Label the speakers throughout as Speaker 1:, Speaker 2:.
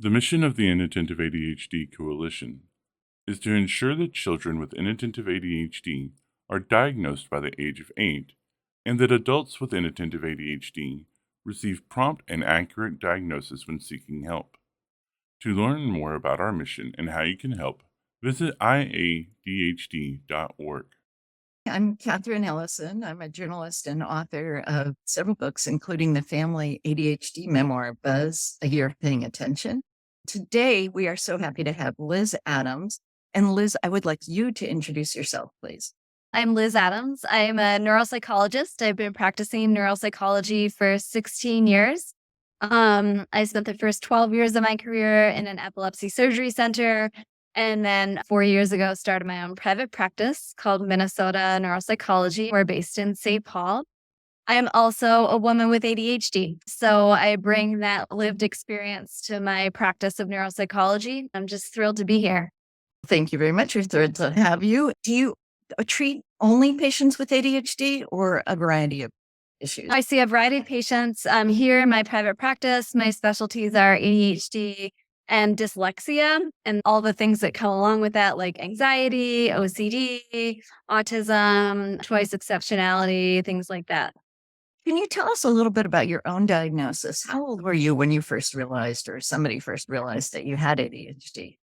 Speaker 1: The mission of the Inattentive ADHD Coalition is to ensure that children with inattentive ADHD are diagnosed by the age of 8 and that adults with inattentive ADHD receive prompt and accurate diagnosis when seeking help. To learn more about our mission and how you can help, visit iadhd.org.
Speaker 2: I'm Catherine Ellison. I'm a journalist and author of several books, including the family ADHD memoir, Buzz, A Year of Paying Attention. Today, we are so happy to have Liz Adams. And Liz, I would like you to introduce yourself, please.
Speaker 3: I'm Liz Adams. I'm a neuropsychologist. I've been practicing neuropsychology for 16 years. I spent the first 12 years of my career in an epilepsy surgery center. And then 4 years ago, started my own private practice called Minnesota Neuropsychology. We're based in St. Paul. I am also a woman with ADHD. So I bring that lived experience to my practice of neuropsychology. I'm just thrilled to be here.
Speaker 2: Thank you very much. We're thrilled to have you. Do you treat only patients with ADHD or a variety of issues?
Speaker 3: I see a variety of patients. Here in my private practice, my specialties are ADHD and dyslexia and all the things that come along with that, like anxiety, OCD, autism, choice exceptionality, things like that.
Speaker 2: Can you tell us a little bit about your own diagnosis? How old were you when you first realized, or somebody first realized that you had ADHD?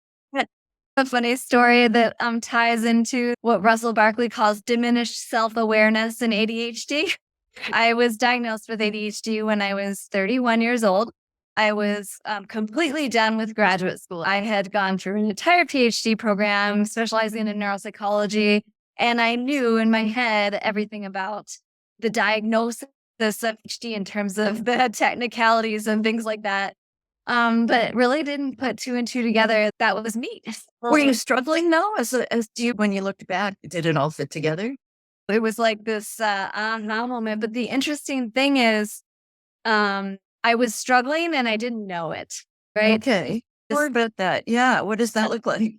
Speaker 3: A funny story that ties into what Russell Barkley calls diminished self-awareness and ADHD. I was diagnosed with ADHD when I was 31 years old. I was completely done with graduate school. I had gone through an entire PhD program specializing in neuropsychology, and I knew in my head everything about the diagnosis of ADHD in terms of the technicalities and things like that. But really didn't put two and two together. That was me.
Speaker 2: Were you struggling though, as you, when you looked back, did it all fit together?
Speaker 3: It was like this aha moment. But the interesting thing is, I was struggling and I didn't know it. Right?
Speaker 2: Okay. More about that. Yeah. What does that look like?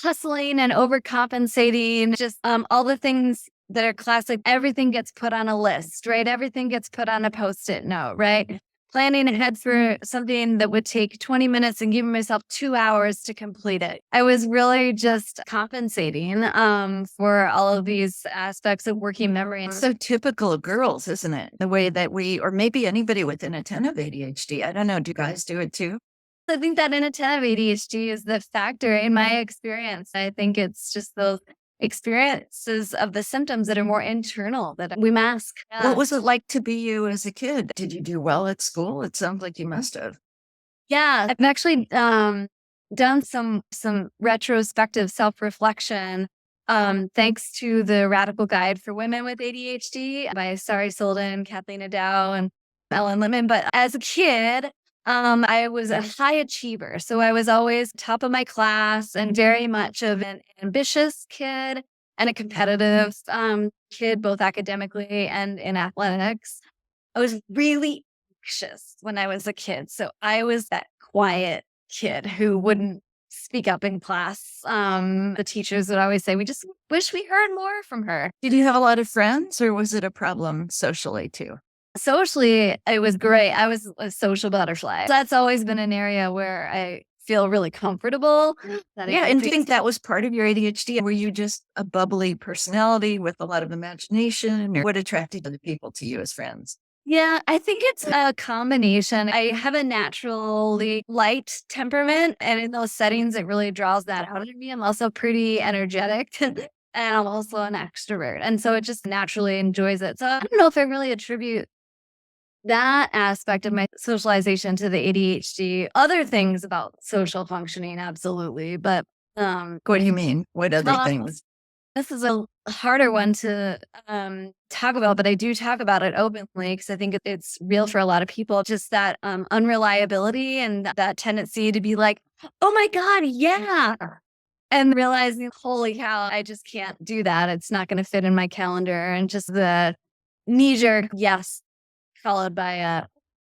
Speaker 3: Hustling and overcompensating, just all the things that are classic. Everything gets put on a list, right? Everything gets put on a Post-it note, right? Planning ahead for something that would take 20 minutes and giving myself 2 hours to complete it. I was really just compensating for all of these aspects of working memory.
Speaker 2: It's so typical of girls, isn't it? The way that we, or maybe anybody with inattentive ADHD. I don't know. Do you guys do it too?
Speaker 3: I think that inattentive ADHD is the factor in my experience. I think it's just those experiences of the symptoms that are more internal that we mask.
Speaker 2: What was it like to be you as a kid? Did you do well at school? It sounds like you must have.
Speaker 3: Yeah, I've actually done some retrospective self-reflection thanks to the Radical Guide for Women with ADHD by Sari Solden, Kathleen Adow, and Ellen Lippman. But as a kid, I was a high achiever. So I was always top of my class and very much of an ambitious kid and a competitive kid, both academically and in athletics. I was really anxious when I was a kid. So I was that quiet kid who wouldn't speak up in class. The teachers would always say, we just wish we heard more from her.
Speaker 2: Did you have a lot of friends, or was it a problem socially too?
Speaker 3: Socially, it was great. I was a social butterfly. That's always been an area where I feel really comfortable.
Speaker 2: Yeah, and do you think that was part of your ADHD? Were you just a bubbly personality with a lot of imagination? Or what attracted other people to you as friends?
Speaker 3: Yeah, I think it's a combination. I have a naturally light temperament, and in those settings, it really draws that out of me. I'm also pretty energetic. And I'm also an extrovert. And so it just naturally enjoys it. So I don't know if I really attribute that aspect of my socialization to the ADHD. Other things about social functioning, absolutely. But
Speaker 2: what do you mean? What other things?
Speaker 3: This is a harder one to talk about, but I do talk about it openly because I think it's real for a lot of people. Just that unreliability and that tendency to be like, oh my God, yeah. And realizing, holy cow, I just can't do that. It's not going to fit in my calendar. And just the knee-jerk yes, followed by I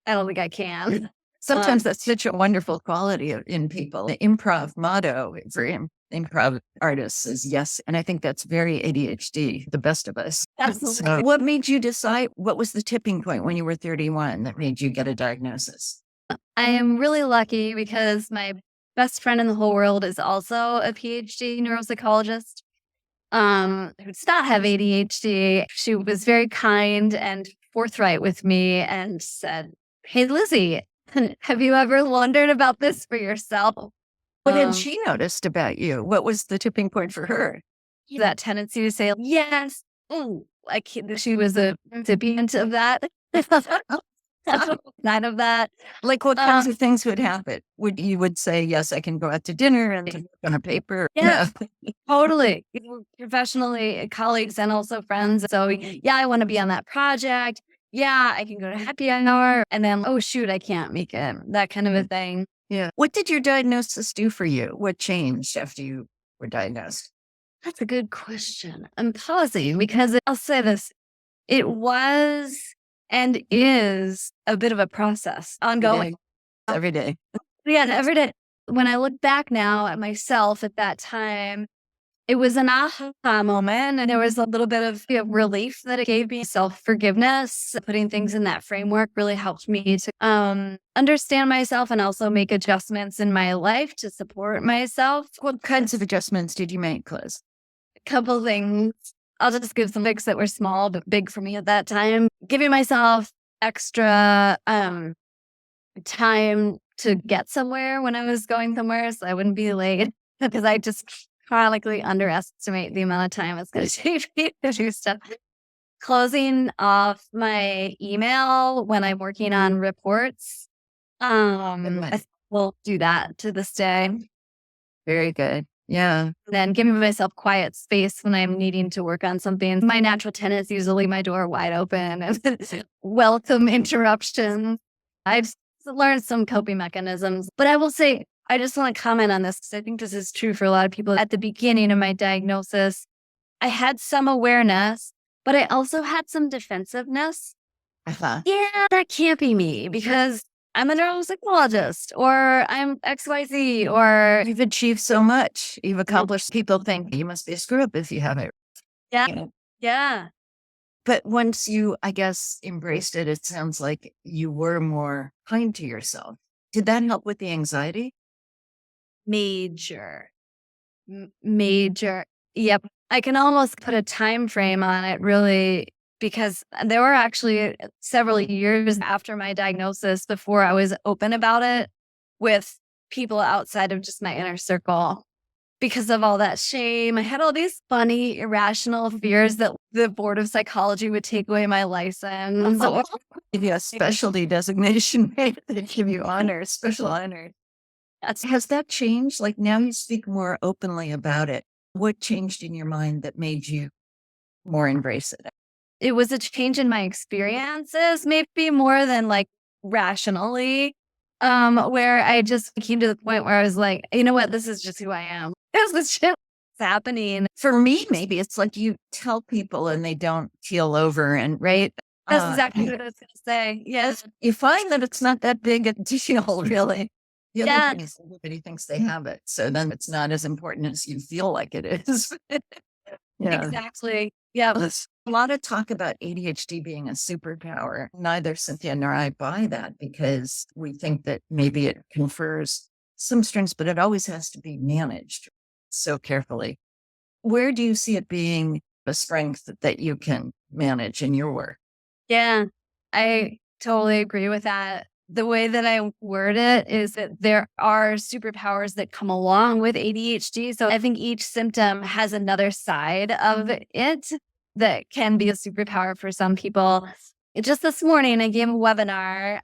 Speaker 3: don't think I can.
Speaker 2: Sometimes that's such a wonderful quality in people. The improv motto for improv artists is yes. And I think that's very ADHD, the best of us.
Speaker 3: Absolutely.
Speaker 2: So what made you decide, what was the tipping point when you were 31 that made you get a diagnosis?
Speaker 3: I am really lucky because my best friend in the whole world is also a PhD neuropsychologist, who does not have ADHD. She was very kind and forthright with me and said, "Hey, Lizzie, have you ever wondered about this for yourself?"
Speaker 2: What had
Speaker 3: Um,
Speaker 2: she noticed about you? What was the tipping point for her?
Speaker 3: that tendency to say, yes, ooh, like she was a recipient of that. Kind of that.
Speaker 2: Like, what kinds
Speaker 3: Um,
Speaker 2: of things would happen? Would say, yes, I can go out to dinner and to work on a paper?
Speaker 3: yeah, totally. Professionally, colleagues and also friends. So, yeah, I want to be on that project. Yeah, I can go to happy hour. And then, oh, shoot, I can't make it. That kind of a thing.
Speaker 2: Yeah. What did your diagnosis do for you? What changed after you were diagnosed?
Speaker 3: That's a good question. I'm pausing because I'll say this. It was and is a bit of a process ongoing.
Speaker 2: Every day.
Speaker 3: Yeah, every day. When I look back now at myself at that time, it was an aha moment, and there was a little bit of relief that it gave me. Self forgiveness, putting things in that framework really helped me to understand myself and also make adjustments in my life to support myself.
Speaker 2: What kinds of adjustments did you make, Liz?
Speaker 3: A couple things. I'll just give some things that were small but big for me at that time. Giving myself extra time to get somewhere when I was going somewhere so I wouldn't be late because I just chronically underestimate the amount of time it's going to take me to do stuff. Closing off my email when I'm working on reports. I will do that to this day.
Speaker 2: Very good. Yeah.
Speaker 3: Then giving myself quiet space when I'm needing to work on something. My natural tendency is to leave my door wide open and welcome interruptions. I've learned some coping mechanisms, but I will say, I just want to comment on this because I think this is true for a lot of people. At the beginning of my diagnosis, I had some awareness, but I also had some defensiveness.
Speaker 2: Uh-huh.
Speaker 3: Yeah, that can't be me because I'm a neuropsychologist or I'm XYZ or
Speaker 2: You've achieved so much. You've accomplished. People think you must be a screw up if you haven't.
Speaker 3: yeah,
Speaker 2: You know.
Speaker 3: yeah.
Speaker 2: But once you, I guess, embraced it, it sounds like you were more kind to yourself. Did that help with the anxiety?
Speaker 3: Major. Major. Yep. I can almost put a time frame on it really because there were actually several years after my diagnosis before I was open about it with people outside of just my inner circle. Because of all that shame, I had all these funny, irrational fears that the board of psychology would take away my license. Or
Speaker 2: Give you a specialty designation, right? They give you honor, special honor. Has that changed? Like now you speak more openly about it. What changed in your mind that made you more embrace it?
Speaker 3: it was a change in my experiences, maybe more than like rationally, where I just came to the point where I was like, you know what, this is just who I am. This is shit that's happening.
Speaker 2: For me, maybe it's like you tell people and they don't keel over and right.
Speaker 3: That's exactly what I was going to say. Yes.
Speaker 2: You find that it's not that big a deal, really. The other
Speaker 3: Yeah,
Speaker 2: thing is everybody thinks they have it. So then it's not as important as you feel like it is. Yeah.
Speaker 3: exactly. Yeah.
Speaker 2: There's a lot of talk about ADHD being a superpower. Neither Cynthia nor I buy that because we think that maybe it confers some strengths, but it always has to be managed so carefully. Where do you see it being a strength that you can manage in your work?
Speaker 3: Yeah. I totally agree with that. The way that I word it is that there are superpowers that come along with ADHD. So I think each symptom has another side of it that can be a superpower for some people. Just this morning, I gave a webinar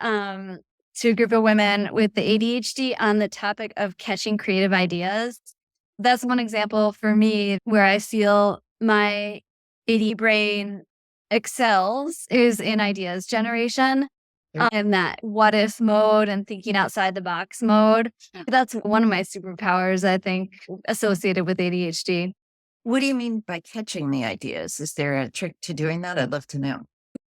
Speaker 3: to a group of women with the ADHD on the topic of catching creative ideas. That's one example for me where I feel my AD brain excels is in ideas generation in that what if mode and thinking outside the box mode. That's one of my superpowers, I think, associated with ADHD.
Speaker 2: What do you mean by catching the ideas? Is there a trick to doing that? I'd love to know.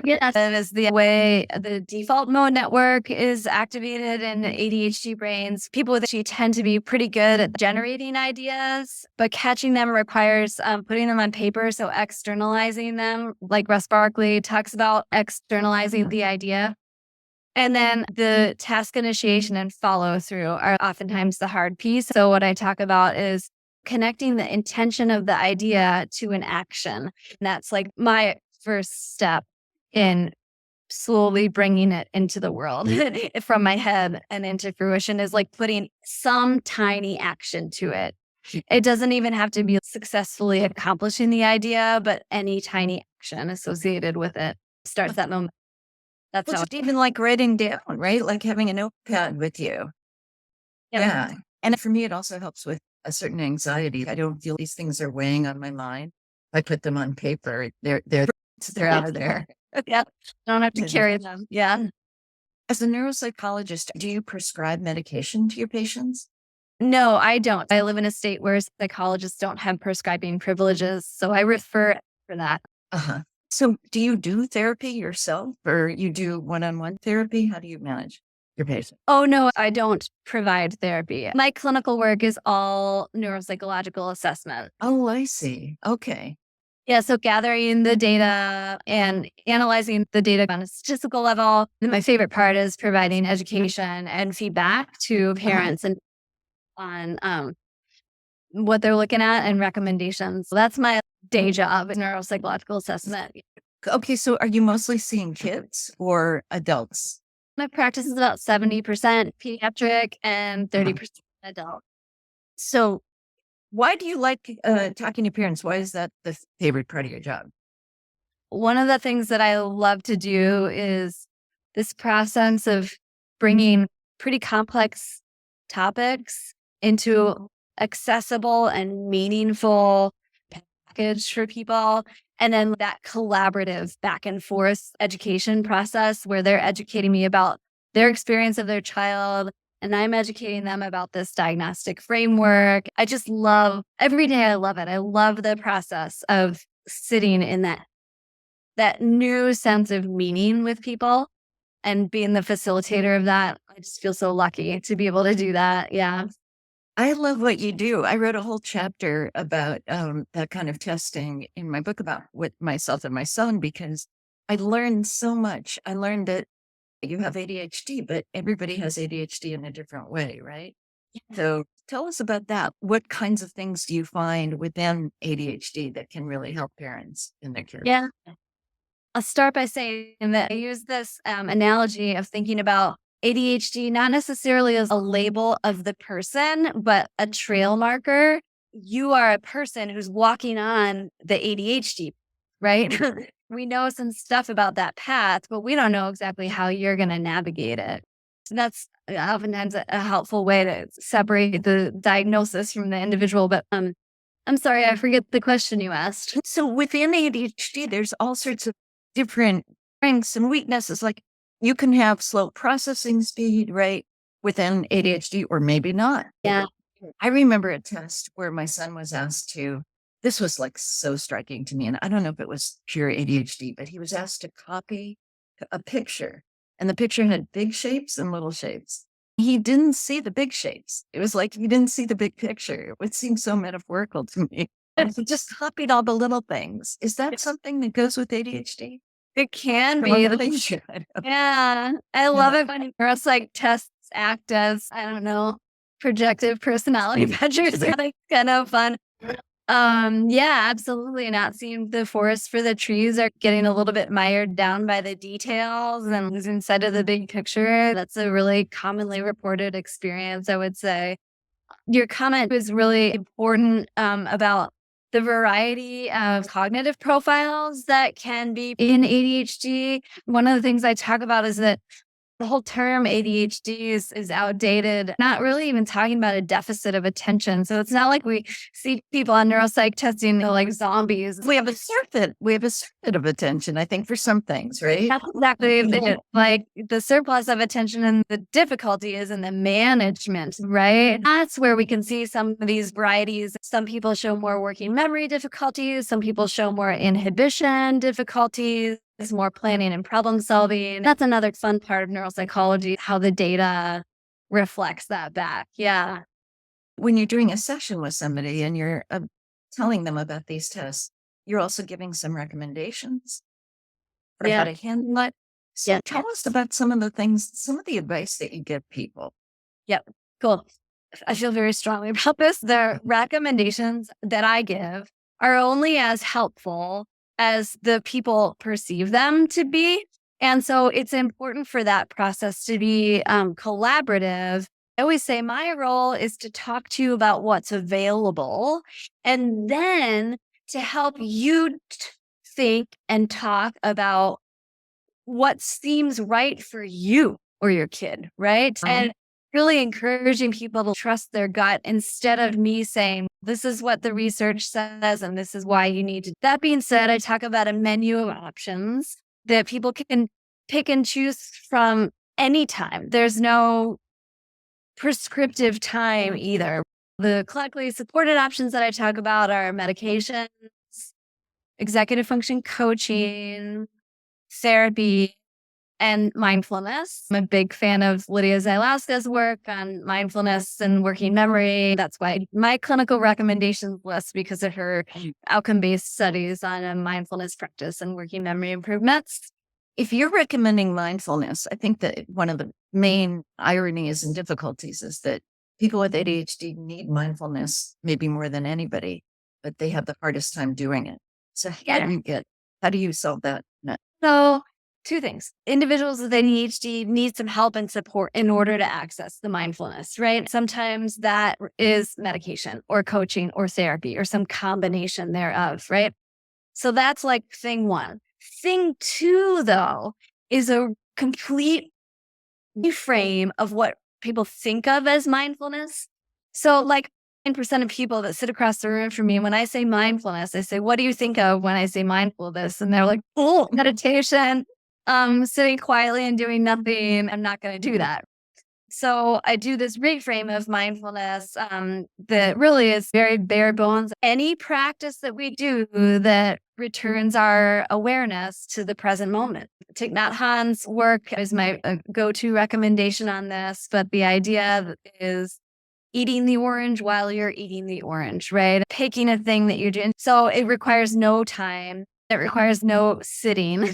Speaker 3: Yeah, that is the way the default mode network is activated in ADHD brains. People with ADHD tend to be pretty good at generating ideas, but catching them requires putting them on paper. So externalizing them, like Russ Barkley talks about externalizing the idea. And then the task initiation and follow through are oftentimes the hard piece. So what I talk about is connecting the intention of the idea to an action. And that's like my first step in slowly bringing it into the world from my head and into fruition is like putting some tiny action to it. It doesn't even have to be successfully accomplishing the idea, but any tiny action associated with it starts that moment. That's
Speaker 2: Well,
Speaker 3: how.
Speaker 2: just even like writing down, right? Like having a notepad with you.
Speaker 3: Yep.
Speaker 2: Yeah. And for me, it also helps with a certain anxiety. I don't feel these things are weighing on my mind. I put them on paper. They're out of there.
Speaker 3: Yep. Don't have to carry them. Yeah.
Speaker 2: As a neuropsychologist, do you prescribe medication to your patients?
Speaker 3: No, I don't. I live in a state where psychologists don't have prescribing privileges. So I refer for that.
Speaker 2: Uh-huh. So do you do therapy yourself or you do one-on-one therapy? How do you manage your patient?
Speaker 3: Oh, no, I don't provide therapy. My clinical work is all neuropsychological assessment.
Speaker 2: Oh, I see. Okay.
Speaker 3: Yeah, so gathering the data and analyzing the data on a statistical level. And my favorite part is providing education and feedback to parents and on what they're looking at and recommendations. So that's my day job in neuropsychological assessment.
Speaker 2: Okay. So are you mostly seeing kids or adults?
Speaker 3: My practice is about 70% pediatric and 30% adult.
Speaker 2: So why do you like talking to parents? Why is that the favorite part of your job?
Speaker 3: One of the things that I love to do is this process of bringing pretty complex topics into accessible and meaningful package for people. And then that collaborative back and forth education process where they're educating me about their experience of their child and I'm educating them about this diagnostic framework. I just love every day. I love it. I love the process of sitting in that new sense of meaning with people and being the facilitator of that. I just feel so lucky to be able to do that. Yeah.
Speaker 2: I love what you do. I wrote a whole chapter about that kind of testing in my book about with myself and my son because I learned so much. I learned that you have ADHD, but everybody has ADHD in a different way, right? So tell us about that. What kinds of things do you find within ADHD that can really help parents in their care?
Speaker 3: Yeah. I'll start by saying that I use this analogy of thinking about ADHD not necessarily as a label of the person, but a trail marker. You are a person who's walking on the ADHD, right? We know some stuff about that path, but we don't know exactly how you're going to navigate it. So that's oftentimes a helpful way to separate the diagnosis from the individual. But I'm sorry, I forget the question you asked.
Speaker 2: So within ADHD, there's all sorts of different strengths and weaknesses. Like you can have slow processing speed, right? Within ADHD, or maybe not.
Speaker 3: Yeah.
Speaker 2: I remember a test where my son was asked to, this was like so striking to me. And I don't know if it was pure ADHD, but he was asked to copy a picture and the picture had big shapes and little shapes. He didn't see the big shapes. It was like he didn't see the big picture. It seemed so metaphorical to me. And he just copied all the little things. Is that something that goes with ADHD?
Speaker 3: It can
Speaker 2: Or
Speaker 3: be.
Speaker 2: maybe should.
Speaker 3: Yeah. I love it when neuropsych tests act as, I don't know, projective personality measures. They're like kind of fun. Yeah, absolutely. Not seeing the forest for the trees are getting a little bit mired down by the details and losing sight of the big picture. That's a really commonly reported experience, I would say. Your comment was really important about the variety of cognitive profiles that can be in ADHD. One of the things I talk about is that the whole term ADHD is outdated, not really even talking about a deficit of attention. So it's not like we see people on neuropsych testing like zombies.
Speaker 2: We have a surfeit of attention, I think, for some things, right?
Speaker 3: That's exactly it. Like the surplus of attention and the difficulty is in the management, right? That's where we can see some of these varieties. Some people show more working memory difficulties. Some people show more inhibition difficulties, more planning and problem solving. That's another fun part of neuropsychology, how the data reflects that back. Yeah.
Speaker 2: When you're doing a session with somebody and you're telling them about these tests, you're also giving some recommendations for how to handle it. So
Speaker 3: Yeah.
Speaker 2: tell us about some of the advice that you give people.
Speaker 3: Yep. Cool. I feel very strongly about this. The recommendations that I give are only as helpful as the people perceive them to be. And so it's important for that process to be collaborative. I always say my role is to talk to you about what's available and then to help you think and talk about what seems right for you or your kid, right? And really encouraging people to trust their gut instead of me saying, this is what the research says and this is why you need to. That being said, I talk about a menu of options that people can pick and choose from anytime. There's no prescriptive time either. The clinically supported options that I talk about are medications, executive function coaching, therapy, and mindfulness. I'm a big fan of Lydia Zylowska's work on mindfulness and working memory. That's why my clinical recommendations list, because of her outcome-based studies on a mindfulness practice and working memory improvements.
Speaker 2: If you're recommending mindfulness, I think that one of the main ironies and difficulties is that people with ADHD need mindfulness maybe more than anybody, but they have the hardest time doing it. So how do you solve that?
Speaker 3: So, two things. Individuals with ADHD need some help and support in order to access the mindfulness, right? Sometimes that is medication or coaching or therapy or some combination thereof, right? So that's like thing one. Thing two, though, is a complete reframe of what people think of as mindfulness. So, like, 9% of people that sit across the room from me, when I say mindfulness, I say, what do you think of when I say mindfulness? And they're like, oh, meditation, sitting quietly and doing nothing. I'm not going to do that. So I do this reframe of mindfulness that really is very bare bones. Any practice that we do that returns our awareness to the present moment. Thich Nhat Hanh's work is my go-to recommendation on this, but the idea is eating the orange while you're eating the orange, right? Picking a thing that you're doing. So it requires no time. It requires no sitting.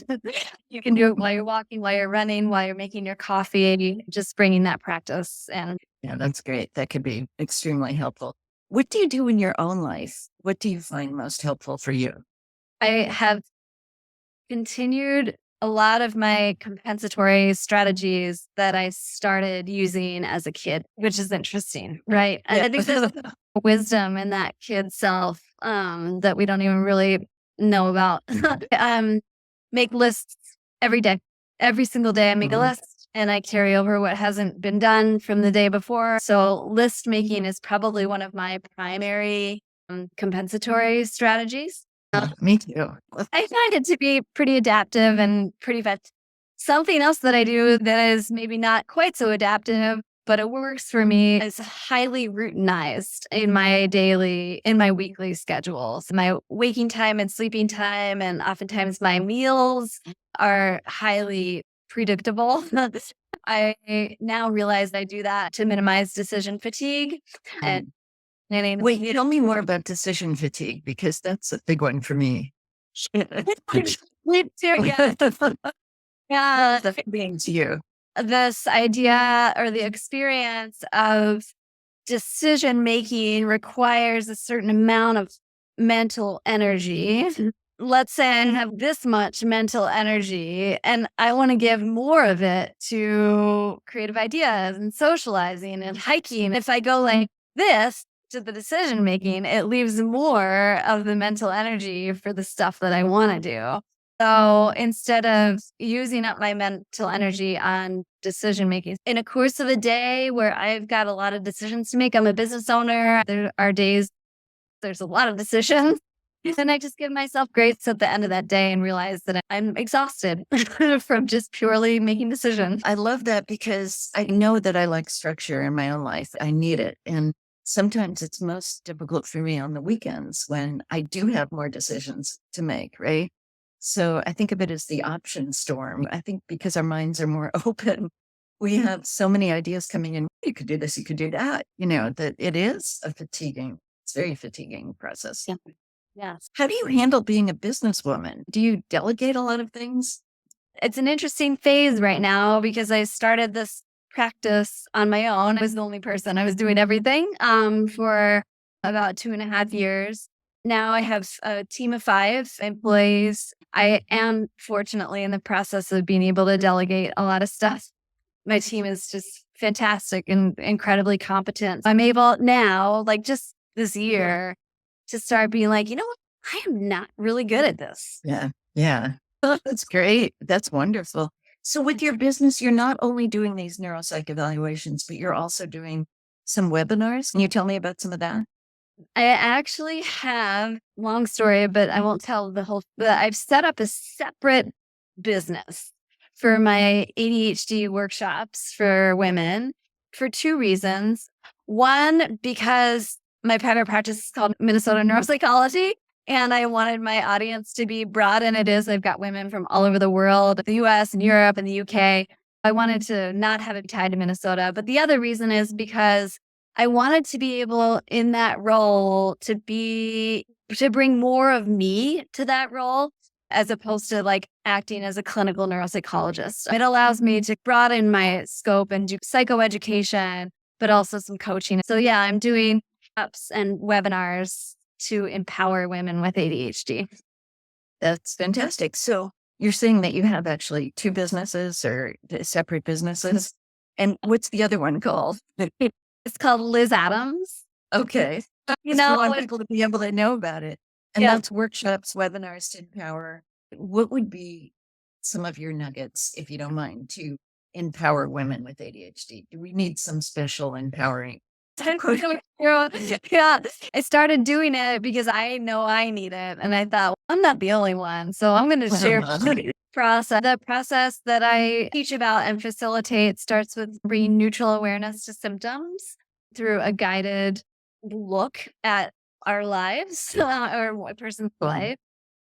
Speaker 3: You can do it while you're walking, while you're running, while you're making your coffee, just bringing that practice. And
Speaker 2: Yeah, that's great. That could be extremely helpful. What do you do in your own life? What do you find most helpful for you?
Speaker 3: I have continued a lot of my compensatory strategies that I started using as a kid, which is interesting, right? And I think there's wisdom in that kid self that we don't even really know about. Make lists every day. Every single day I make a list and I carry over what hasn't been done from the day before. So list making is probably one of my primary compensatory strategies.
Speaker 2: Me too.
Speaker 3: I find it to be pretty adaptive and pretty effective. Something else that I do that is maybe not quite so adaptive, but it works for me is highly routinized in my weekly schedules. My waking time and sleeping time, and oftentimes my meals are highly predictable. I now realize I do that to minimize decision fatigue. And
Speaker 2: Wait, tell me more about decision fatigue because that's a big one for me.
Speaker 3: sleep too. Yeah.
Speaker 2: The being to you.
Speaker 3: This idea or the experience of decision making requires a certain amount of mental energy. Let's say I have this much mental energy and I want to give more of it to creative ideas and socializing and hiking. If I go like this to the decision making, it leaves more of the mental energy for the stuff that I want to do. So instead of using up my mental energy on decision making in a course of a day where I've got a lot of decisions to make, I'm a business owner. There are days there's a lot of decisions. And I just give myself grace at the end of that day and realize that I'm exhausted from just purely making decisions.
Speaker 2: I love that because I know that I like structure in my own life. I need it. And sometimes it's most difficult for me on the weekends when I do have more decisions to make, right? So I think of it as the option storm. I think because our minds are more open, we have so many ideas coming in. You could do this, you could do that, that it is it's very fatiguing process.
Speaker 3: Yeah. Yes.
Speaker 2: How do you handle being a businesswoman? Do you delegate a lot of things?
Speaker 3: It's an interesting phase right now because I started this practice on my own. I was the only person. I was doing everything for about 2.5 years. Now I have a team of 5 employees. I am fortunately in the process of being able to delegate a lot of stuff. My team is just fantastic and incredibly competent. I'm able now, like just this year, to start being like, you know what? I am not really good at this.
Speaker 2: Yeah. Yeah. Oh, that's great. That's wonderful. So with your business, you're not only doing these neuropsych evaluations, but you're also doing some webinars. Can you tell me about some of that?
Speaker 3: I actually have, long story, but I won't tell the whole, but I've set up a separate business for my ADHD workshops for women for 2 reasons. One, because my private practice is called Minnesota Neuropsychology, and I wanted my audience to be broad, and it is. I've got women from all over the world, the US and Europe and the UK. I wanted to not have it tied to Minnesota. But the other reason is because I wanted to be able in that role to bring more of me to that role as opposed to like acting as a clinical neuropsychologist. It allows me to broaden my scope and do psychoeducation, but also some coaching. So yeah, I'm doing apps and webinars to empower women with ADHD.
Speaker 2: That's fantastic. So you're saying that you have actually 2 businesses or separate businesses. And what's the other one called?
Speaker 3: It's called Liz Adams.
Speaker 2: Okay.
Speaker 3: You
Speaker 2: Just
Speaker 3: know,
Speaker 2: want people to be able to know about it. And
Speaker 3: yeah.
Speaker 2: that's workshops, webinars to empower. What would be some of your nuggets, if you don't mind, to empower women with ADHD? Do we need some special empowering?
Speaker 3: Yeah, I started doing it because I know I need it. And I thought, well, I'm not the only one. So I'm going to share the process. The process that I teach about and facilitate starts with bringing neutral awareness to symptoms through a guided look at our lives or a person's life,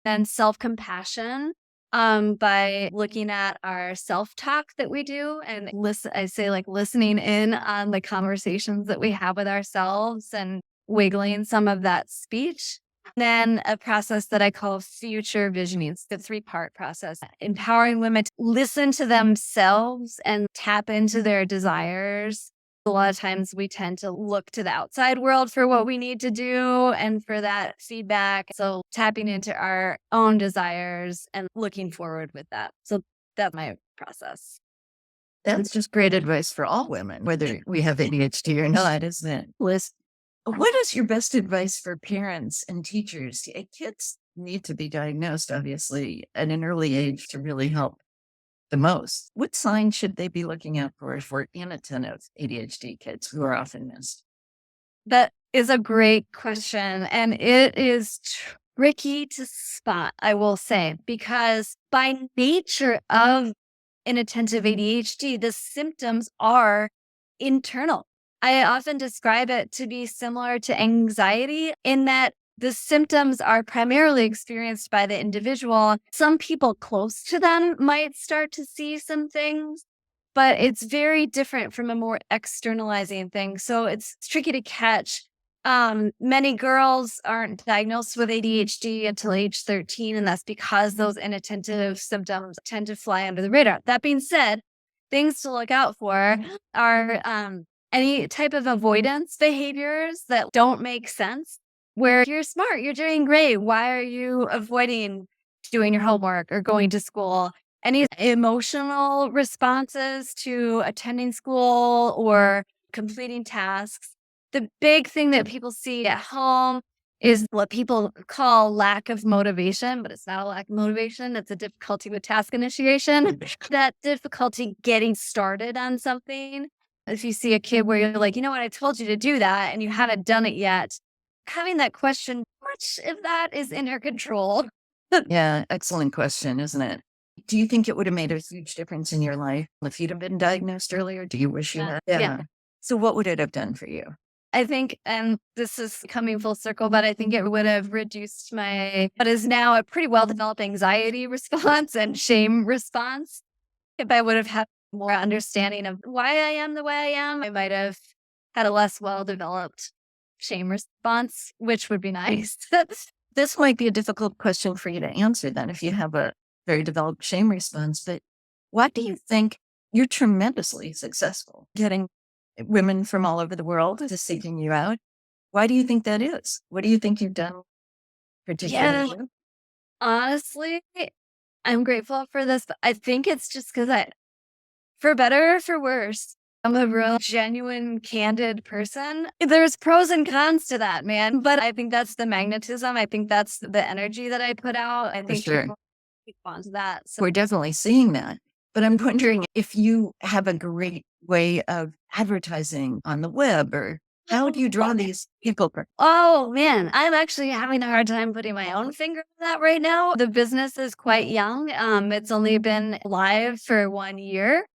Speaker 3: and self-compassion by looking at our self-talk that we do and I say like listening in on the conversations that we have with ourselves and wiggling some of that speech. Then a process that I call future visioning. It's the 3-part process, empowering women to listen to themselves and tap into their desires. A lot of times we tend to look to the outside world for what we need to do and for that feedback. So tapping into our own desires and looking forward with that. So that's my process.
Speaker 2: That's just great advice for all women, whether we have ADHD or not, isn't it? Liz, what is your best advice for parents and teachers? Kids need to be diagnosed, obviously, at an early age to really help the most. What signs should they be looking out for inattentive ADHD kids who are often missed?
Speaker 3: That is a great question. And it is tricky to spot, I will say, because by nature of inattentive ADHD, the symptoms are internal. I often describe it to be similar to anxiety in that the symptoms are primarily experienced by the individual. Some people close to them might start to see some things, but it's very different from a more externalizing thing. So it's tricky to catch. Many girls aren't diagnosed with ADHD until age 13, and that's because those inattentive symptoms tend to fly under the radar. That being said, things to look out for are any type of avoidance behaviors that don't make sense, where you're smart, you're doing great. Why are you avoiding doing your homework or going to school? Any emotional responses to attending school or completing tasks. The big thing that people see at home is what people call lack of motivation, but it's not a lack of motivation. It's a difficulty with task initiation, that difficulty getting started on something. If you see a kid where you're like, you know what, I told you to do that and you haven't done it yet, having that question, how much of that is in your control?
Speaker 2: Yeah, excellent question, isn't it? Do you think it would have made a huge difference in your life if you'd have been diagnosed earlier? Do you wish you had?
Speaker 3: Yeah.
Speaker 2: So what would it have done for you?
Speaker 3: I think, and this is coming full circle, but I think it would have reduced what is now a pretty well-developed anxiety response and shame response. If I would have had more understanding of why I am the way I am, I might have had a less well-developed shame response, which would be nice.
Speaker 2: This might be a difficult question for you to answer then if you have a very developed shame response. But why do you think you're tremendously successful getting women from all over the world to seeking you out? Why do you think that is? What do you think you've done
Speaker 3: Yeah,
Speaker 2: particularly?
Speaker 3: honestly, I'm grateful for this, but I think it's just because for better or for worse, I'm a real genuine, candid person. There's pros and cons to that, man. But I think that's the magnetism. I think that's the energy that I put out. I
Speaker 2: For
Speaker 3: think
Speaker 2: sure.
Speaker 3: people respond to that. So
Speaker 2: We're definitely seeing that. But I'm wondering if you have a great way of advertising on the web, or how do you draw these people?
Speaker 3: oh man, I'm actually having a hard time putting my own finger on that right now. The business is quite young. It's only been live for 1 year.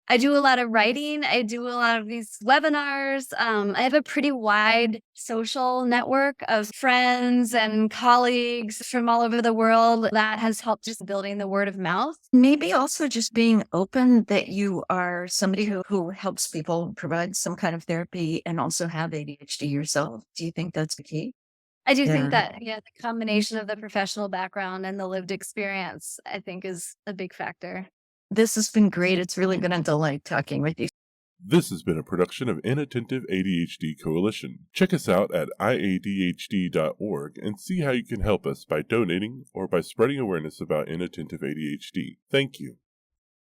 Speaker 3: I do a lot of writing. I do a lot of these webinars. I have a pretty wide social network of friends and colleagues from all over the world that has helped just building the word of mouth.
Speaker 2: Maybe also just being open that you are somebody who helps people provide some kind of therapy and also have ADHD yourself. Do you think that's the key?
Speaker 3: I do think
Speaker 2: Yeah.
Speaker 3: that, yeah, the combination of the professional background and the lived experience, I think, is a big factor.
Speaker 2: This has been great. It's really been a delight talking with you.
Speaker 1: This has been a production of Inattentive ADHD Coalition. Check us out at iadhd.org and see how you can help us by donating or by spreading awareness about inattentive ADHD. Thank you.